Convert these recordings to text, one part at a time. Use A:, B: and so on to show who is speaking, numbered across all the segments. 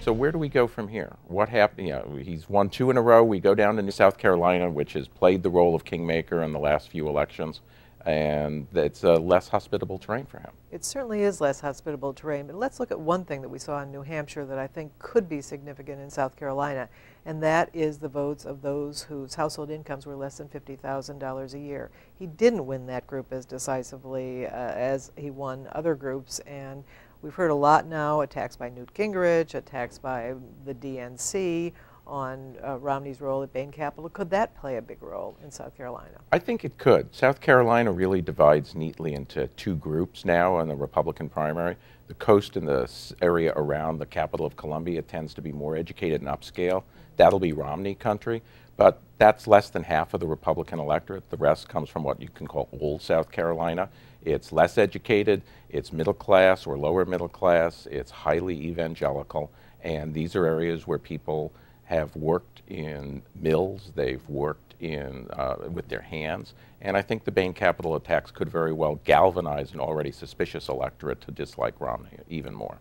A: So where do we go from here? What happened? He's won 2 in a row. We go down to South Carolina, which has played the role of kingmaker in the last few elections, and it's a less hospitable terrain for him.
B: It certainly is less hospitable terrain, but let's look at one thing that we saw in New Hampshire that I think could be significant in South Carolina, and that is the votes of those whose household incomes were less than $50,000 a year. He didn't win that group as decisively as he won other groups, and we've heard a lot now, attacks by Newt Gingrich, attacks by the DNC on Romney's role at Bain Capital. Could that play a big role in South Carolina?
A: I think it could. South Carolina really divides neatly into 2 groups now in the Republican primary. The coast and the area around the capital of Columbia tends to be more educated and upscale. That'll be Romney country, but that's less than half of the Republican electorate. The rest comes from what you can call old South Carolina. It's less educated, it's middle class or lower middle class, it's highly evangelical, and these are areas where people have worked in mills, they've worked in with their hands, and I think the Bain Capital attacks could very well galvanize an already suspicious electorate to dislike Romney even more.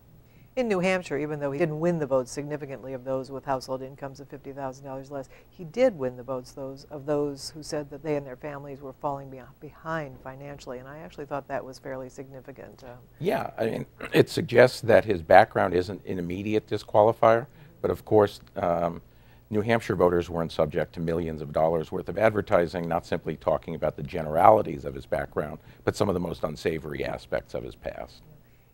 B: In New Hampshire, even though he didn't win the votes significantly of those with household incomes of $50,000 less, he did win the votes of those who said that they and their families were falling behind financially, and I actually thought that was fairly significant.
A: Yeah, I mean, it suggests that his background isn't an immediate disqualifier, but of course, New Hampshire voters weren't subject to millions of dollars worth of advertising, not simply talking about the generalities of his background, but some of the most unsavory aspects of his past.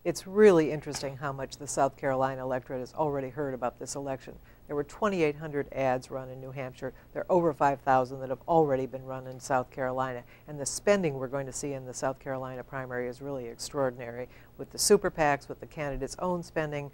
B: It's really interesting how much the South Carolina electorate has already heard about this election. There were 2,800 ads run in New Hampshire. There are over 5,000 that have already been run in South Carolina. And the spending we're going to see in the South Carolina primary is really extraordinary. With the super PACs, with the candidates' own spending,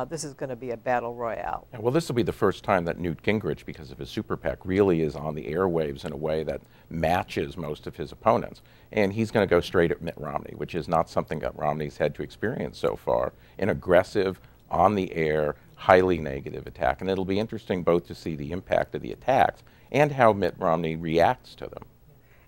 B: this is going to be a battle royale.
A: Yeah, well, this will be the first time that Newt Gingrich, because of his super PAC, really is on the airwaves in a way that matches most of his opponents. And he's going to go straight at Mitt Romney, which is not something that Romney's had to experience so far, an aggressive, on the air, highly negative attack. And it'll be interesting both to see the impact of the attacks and how Mitt Romney reacts to them.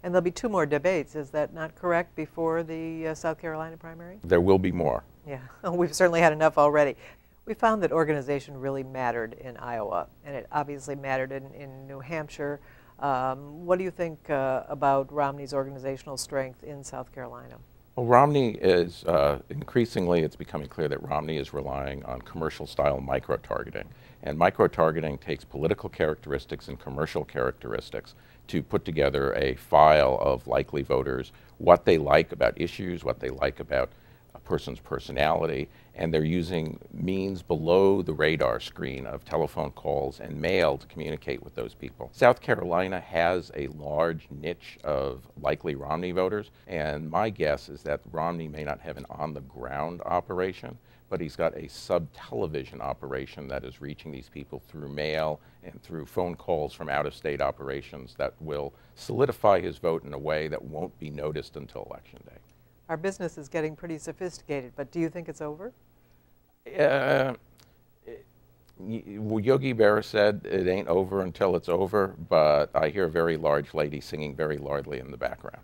B: And there'll be 2 more debates, is that not correct, before the South Carolina primary?
A: There will be more.
B: Yeah, we've certainly had enough already. We found that organization really mattered in Iowa, and it obviously mattered in New Hampshire. What do you think about Romney's organizational strength in South Carolina?
A: Well, Romney is, increasingly it's becoming clear that Romney is relying on commercial-style micro-targeting. And micro-targeting takes political characteristics and commercial characteristics to put together a file of likely voters, what they like about issues, what they like about a person's personality, and they're using means below the radar screen of telephone calls and mail to communicate with those people. South Carolina has a large niche of likely Romney voters, and my guess is that Romney may not have an on-the-ground operation, but he's got a sub-television operation that is reaching these people through mail and through phone calls from out-of-state operations that will solidify his vote in a way that won't be noticed until Election Day.
B: Our business is getting pretty sophisticated, but do you think it's over?
A: Yogi Berra said it ain't over until it's over, but I hear a very large lady singing very loudly in the background.